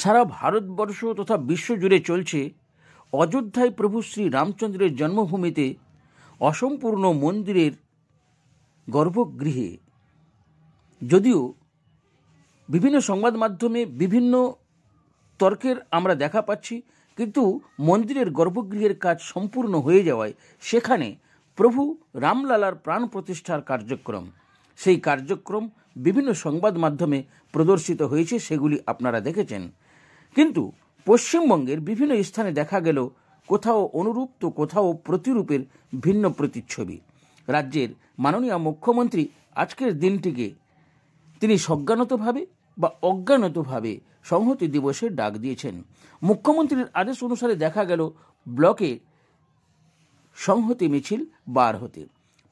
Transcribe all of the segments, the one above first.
সারা ভারতবর্ষ তথা বিশ্বজুড়ে চলছে অযোধ্যায় প্রভু শ্রী রামচন্দ্রের জন্মভূমিতে অসম্পূর্ণ মন্দিরের গর্ভগৃহে। যদিও বিভিন্ন সংবাদ মাধ্যমে বিভিন্ন তর্কের আমরা দেখা পাচ্ছি, কিন্তু মন্দিরের গর্ভগৃহের কাজ সম্পূর্ণ হয়ে যাওয়ায় সেখানে প্রভু রামলালার প্রাণ প্রতিষ্ঠার কার্যক্রম, সেই কার্যক্রম বিভিন্ন সংবাদ মাধ্যমে প্রদর্শিত হয়েছে, সেগুলি আপনারা দেখেছেন। কিন্তু পশ্চিমবঙ্গের বিভিন্ন স্থানে দেখা গেল কোথাও অনুরূপ তো কোথাও প্রতিরূপের ভিন্ন প্রতিচ্ছবি। রাজ্যের মাননীয় মুখ্যমন্ত্রী আজকের দিনটিকে তিনি সজ্ঞানতভাবে বা অজ্ঞানতভাবে সংহতি দিবসের ডাক দিয়েছেন। মুখ্যমন্ত্রীর আদেশ অনুসারে দেখা গেল ব্লকে সংহতি মিছিল বার হতে।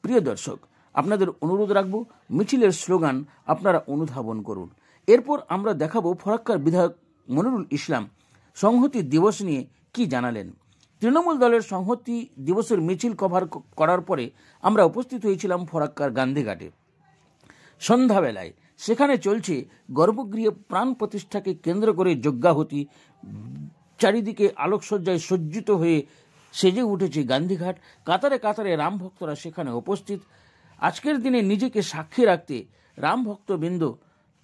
প্রিয় দর্শক, আপনাদের অনুরোধ রাখব মিছিলের স্লোগান আপনারা অনুধাবন করুন। এরপর আমরা দেখাবো ফরাক্কার বিধায়ক মনিরুল ইসলাম সংহতি দিবস নিয়ে কি জানালেন। তৃণমূল দলের সংহতি দিবসের মিছিল কভার করার পরে আমরা উপস্থিত হয়েছিলাম ফরাক্কার গান্ধীঘাটে। সন্ধ্যাবেলায় সেখানে চলছে গর্ভগৃহে প্রাণ প্রতিষ্ঠাকে কেন্দ্র করে যজ্ঞাহুতি। চারিদিকে আলোকসজ্জায় সজ্জিত হয়ে সেজে উঠেছে গান্ধীঘাট। কাতারে কাতারে রাম ভক্তরা সেখানে উপস্থিত। আজকের দিনে নিজেকে সাক্ষী রাখতে রাম ভক্তবৃন্দ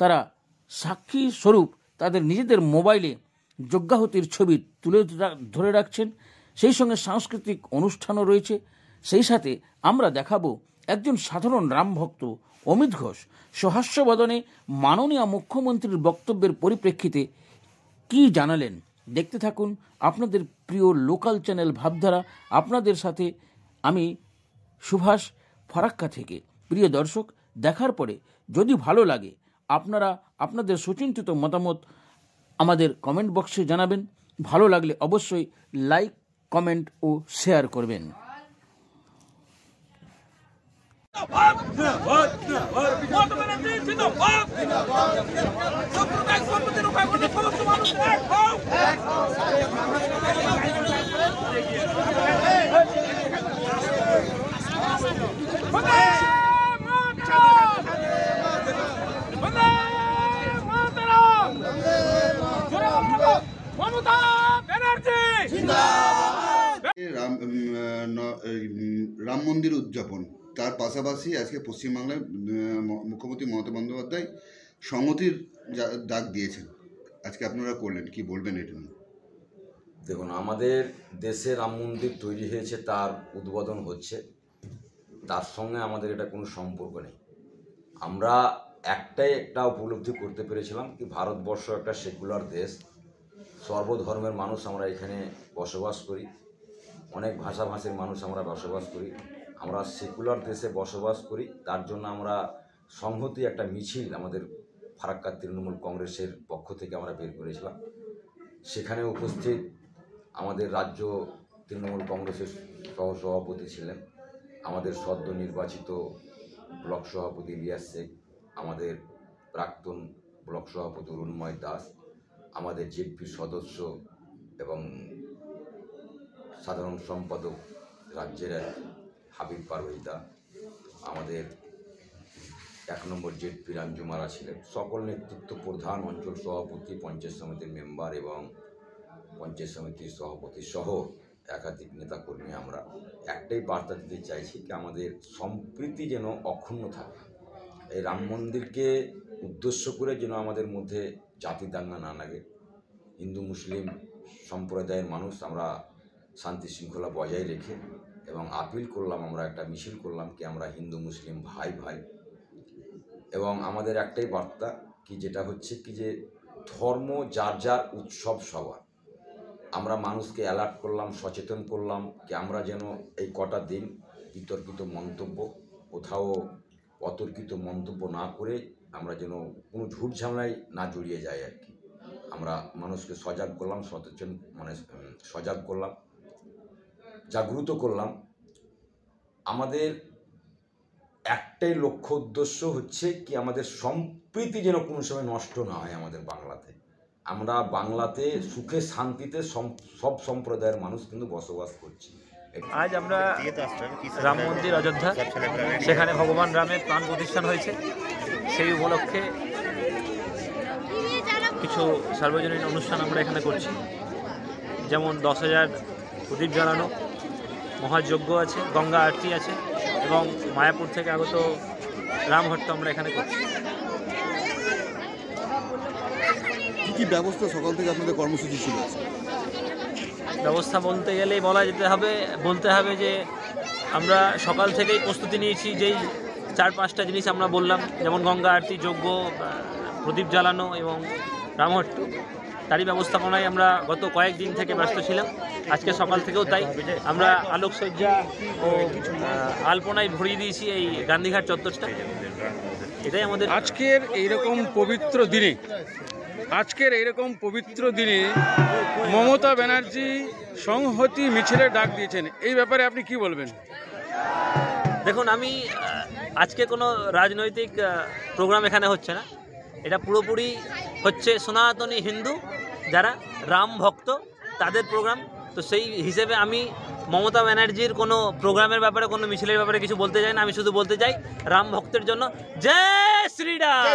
তারা সাক্ষী স্বরূপ তাদের নিজেদের মোবাইলে যজ্ঞাহুতির ছবি তুলে ধরে রাখছেন। সেই সঙ্গে সাংস্কৃতিক অনুষ্ঠানও রয়েছে। সেই সাথে আমরা দেখাবো একজন সাধারণ রাম ভক্ত অমিত ঘোষ সহাস্য বদনে মাননীয় মুখ্যমন্ত্রীর বক্তব্যের পরিপ্রেক্ষিতে কি জানালেন। দেখতে থাকুন আপনাদের প্রিয় লোকাল চ্যানেল ভাবধারা। আপনাদের সাথে আমি সুভাষ, ফরাক্কা থেকে। প্রিয় দর্শক, দেখার পরে যদি ভালো লাগে আপনারা আপনাদের সুচিন্তিত মতামত আমাদের কমেন্ট বক্সে জানাবেন। ভালো লাগলে অবশ্যই লাইক, কমেন্ট ও শেয়ার করবেন। রাম মন্দির উদযাপন, তার পাশাপাশি আজকে পশ্চিমবাংলায় মুখ্যমন্ত্রী মমতা বন্দ্যোপাধ্যায় সংহতির ডাক দিয়েছেন। আজকে আপনারা করলেন, কি বলবেন এটা নিয়ে? দেখুন, আমাদের দেশে রাম মন্দির তৈরি হয়েছে, তার উদ্বোধন হচ্ছে, তার সঙ্গে আমাদের এটা কোনো সম্পর্ক নেই। আমরা একটা উপলব্ধি করতে পেরেছিলাম কি ভারতবর্ষ একটা সেকুলার দেশ, সর্বধর্মের মানুষ আমরা এখানে বসবাস করি, অনেক ভাষাভাষীর মানুষ আমরা বসবাস করি, আমরা সেকুলার দেশে বসবাস করি। তার জন্য আমরা সংহতি একটা মিছিল আমাদের ফারাক্কা তৃণমূল কংগ্রেসের পক্ষ থেকে আমরা বের করেছিলাম। সেখানে উপস্থিত আমাদের রাজ্য তৃণমূল কংগ্রেসের সহসভাপতি ছিলেন আমাদের সদ্য নির্বাচিত ব্লক সভাপতি ইলিয়াস শেখ, আমাদের প্রাক্তন ব্লক সভাপতি অরুণময় দাস, আমাদের জেডপি সদস্য এবং সাধারণ সম্পাদক রাজ্যের হাবিব পারভেজদা, আমাদের 1 নম্বর জেডপি রাঞ্জুমারা ছিলেন, সকল নেতৃত্ব প্রধান, অঞ্চল সভাপতি, পঞ্চায়েত সমিতির মেম্বার এবং পঞ্চায়েত সমিতির সভাপতি সহ একাধিক নেতাকর্মী। আমরা একটাই বার্তা দিতে চাইছি কি আমাদের সম্প্রীতি যেন অক্ষুণ্ণ থাকে। এই রাম মন্দিরকে উদ্দেশ্য করে যেন আমাদের মধ্যে জাতি দাঙ্গা না লাগে। হিন্দু মুসলিম সম্প্রদায়ের মানুষ আমরা শান্তি শৃঙ্খলা বজায় রেখে এবং আপিল করলাম, আমরা একটা মিছিল করলাম কি আমরা হিন্দু মুসলিম ভাই ভাই। এবং আমাদের একটাই বার্তা কি যেটা হচ্ছে কি যে ধর্ম যার যার, উৎসব সবার। আমরা মানুষকে অ্যালার্ট করলাম, সচেতন করলাম কি আমরা যেন এই কটা দিন বিতর্কিত মন্তব্য, কোথাও অতর্কিত মন্তব্য না করে আমরা যেন কোনো ঝুট ঝামেলায় না জড়িয়ে যাই আর কি। আমরা মানুষকে সজাগ করলাম, সজাগ করলাম, জাগ্রত করলাম। আমাদের একটাই লক্ষ্য উদ্দেশ্য হচ্ছে কি আমাদের সম্প্রীতি যেন কোনো সময় নষ্ট না হয় আমাদের বাংলাতে। আমরা বাংলাতে সুখে শান্তিতে সব সম্প্রদায়ের মানুষ কিন্তু বসবাস করছি। আজ আমরা রাম মন্দির অযোধ্যা, সেখানে ভগবান রামের প্রাণ প্রতিষ্ঠান হয়েছে। সেই উপলক্ষে কিছু সার্বজনীন অনুষ্ঠান আমরা এখানে করছি, যেমন 10,000 প্রদীপ জ্বালানো, মহাযজ্ঞ আছে, গঙ্গা আরতি আছে এবং মায়াপুর থেকে আগত রামহট্ট আমরা এখানে করছি। কী কী ব্যবস্থা সকাল থেকে আপনাদের কর্মসূচি ছিল? ব্যবস্থা বলতে গেলেই বলতে হবে যে আমরা সকাল থেকেই প্রস্তুতি নিয়েছি। যেই 4-5টা জিনিস আমরা বললাম, যেমন গঙ্গা আরতি, যজ্ঞ, প্রদীপ জ্বালানো এবং রামহট্ট, তারই ব্যবস্থাপনায় আমরা গত কয়েকদিন থেকে ব্যস্ত ছিলাম। আজকে সকাল থেকেও তাই আমরা আলোকসজ্জা ও আলপনায় ভরিয়ে দিয়েছি এই গান্ধীঘাট চত্বরটা। এটাই আমাদের আজকের এইরকম পবিত্র দিনে মমতা ব্যানার্জি সংহতি মিছিলের ডাক দিয়েছেন, এই ব্যাপারে আপনি কি বলবেন? দেখুন, আমি আজকে কোনো রাজনৈতিক প্রোগ্রাম এখানে হচ্ছে না, এটা পুরোপুরি হচ্ছে সনাতনী হিন্দু যারা রাম ভক্ত তাদের প্রোগ্রাম। তো সেই হিসেবে আমি মমতা ব্যানার্জির কোনো প্রোগ্রামের ব্যাপারে, কোনো মিছিলের ব্যাপারে কিছু বলতে চাই না। আমি শুধু বলতে চাই রাম ভক্তের জন্য জয় শ্রীরাম।